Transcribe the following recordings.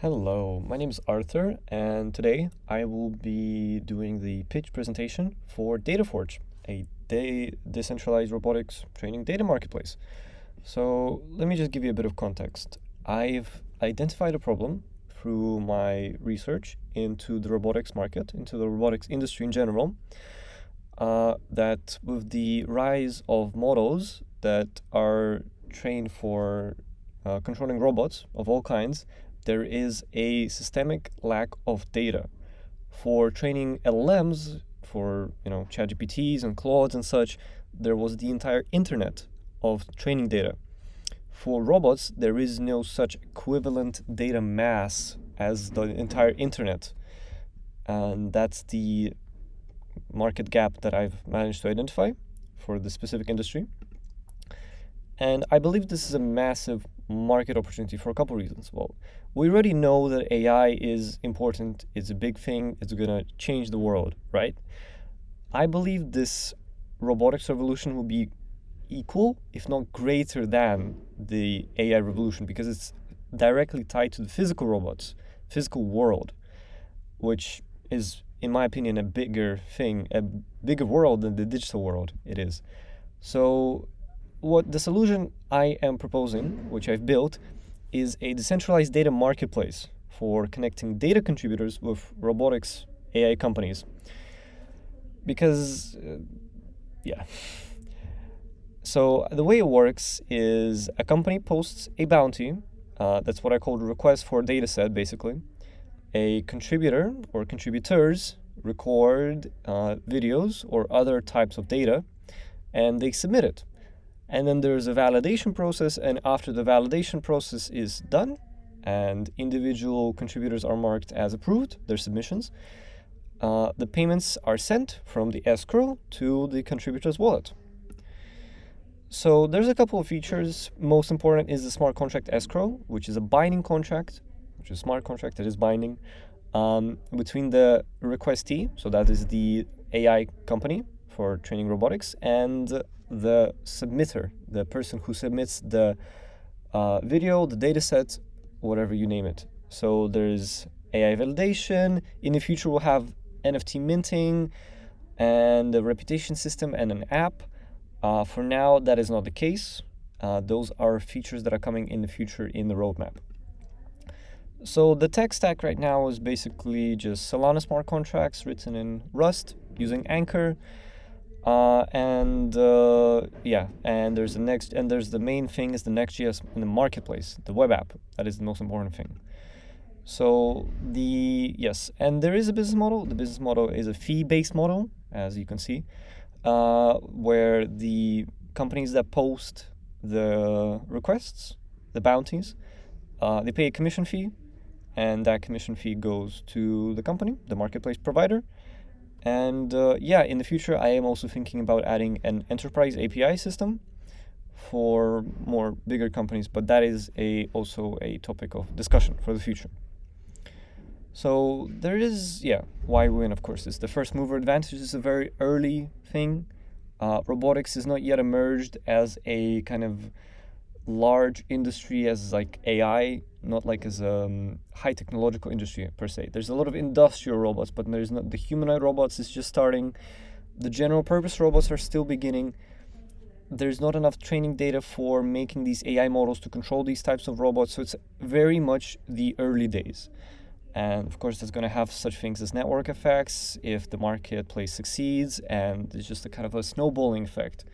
Hello, my name is Arthur, and today I will be doing the pitch presentation for DataForge, a decentralized robotics training data marketplace. So, let me just give you a bit of context. I've identified a problem through my research into the robotics market, into the robotics industry in general, that with the rise of models that are trained for controlling robots of all kinds, there is a systemic lack of data. For training LLMs, for ChatGPTs and Claudes and such, there was the entire internet of training data. For robots, there is no such equivalent data mass as the entire internet. And that's the market gap that I've managed to identify for the specific industry. And I believe this is a massive market opportunity for a couple reasons. Well, we already know that AI is important, it's a big thing, it's going to change the world, right? I believe this robotics revolution will be equal, if not greater than the AI revolution, because it's directly tied to the physical robots, physical world, which is, in my opinion, a bigger thing, a bigger world than the digital world it is. So what the solution I am proposing, which I've built, is a decentralized data marketplace for connecting data contributors with robotics AI companies. Because, yeah. So the way it works is a company posts a bounty. That's what I call a request for a data set, basically. A contributor or contributors record videos or other types of data, and they submit it. And then there's a validation process, and after the validation process is done and individual contributors are marked as approved, their submissions, the payments are sent from the escrow to the contributor's wallet. So there's a couple of features. Most important is the smart contract escrow, which is a binding contract, which is a smart contract that is binding between the requestee, so that is the AI company for training robotics, and the submitter, the person who submits the video, the data set, whatever you name it. So there's AI validation. In the future, we'll have NFT minting and a reputation system and an app. For now, that is not the case. Those are features that are coming in the future in the roadmap. So the tech stack right now is basically just Solana smart contracts written in Rust using Anchor. And there's the main thing is the Next.js in the marketplace, the web app. That is the most important thing. So and there is a business model. The business model is a fee-based model, as you can see, where the companies that post the requests, the bounties, they pay a commission fee, and that commission fee goes to the company, the marketplace provider. And in the future, I am also thinking about adding an enterprise API system for more bigger companies, but that is also a topic of discussion for the future. So there is, why win, of course, is the first mover advantage is a very early thing. Robotics is not yet emerged as a kind of large industry as like AI, not like as a high technological industry per se. There's a lot of industrial robots, but there's not the humanoid robots is just starting. The general purpose robots are still beginning. There's not enough training data for making these AI models to control these types of robots, so it's very much the early days. And of course, that's going to have such things as network effects if the marketplace succeeds, and it's just a kind of a snowballing effect.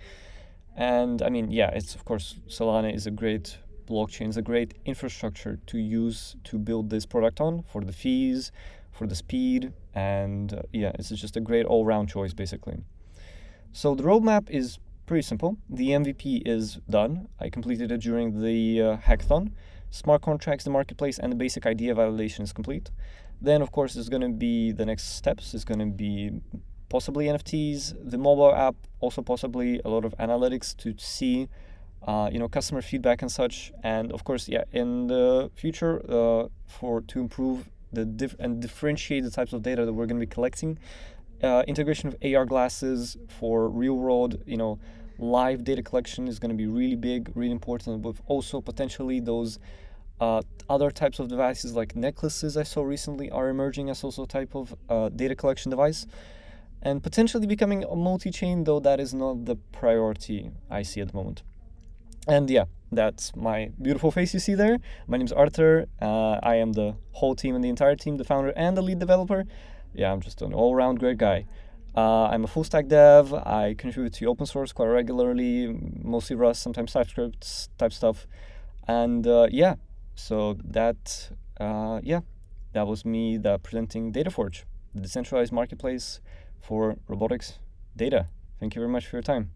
And I mean, it's of course, Solana is a great blockchain, is a great infrastructure to use to build this product on for the fees, for the speed, and it's just a great all-round choice basically. So the roadmap is pretty simple. The MVP is done. I completed it during the hackathon. Smart contracts, the marketplace, and the basic idea validation is complete. Then of course, there's going to be the next steps. Is going to be possibly NFTs, the mobile app, also possibly a lot of analytics to see, customer feedback and such. And of course, in the future, to improve and differentiate the types of data that we're going to be collecting, integration of AR glasses for real world, live data collection is going to be really big, really important, with also potentially those Other types of devices like necklaces I saw recently are emerging as also a type of data collection device, and potentially becoming a multi-chain, though that is not the priority I see at the moment. And yeah, that's my beautiful face you see there. My name's Arthur. I am the whole team and the entire team, the founder and the lead developer. Yeah, I'm just an all-around great guy. I'm a full stack dev. I contribute to open source quite regularly, mostly Rust, sometimes TypeScript type stuff. And yeah, so that that was me presenting DataForge, the decentralized marketplace for robotics data. Thank you very much for your time.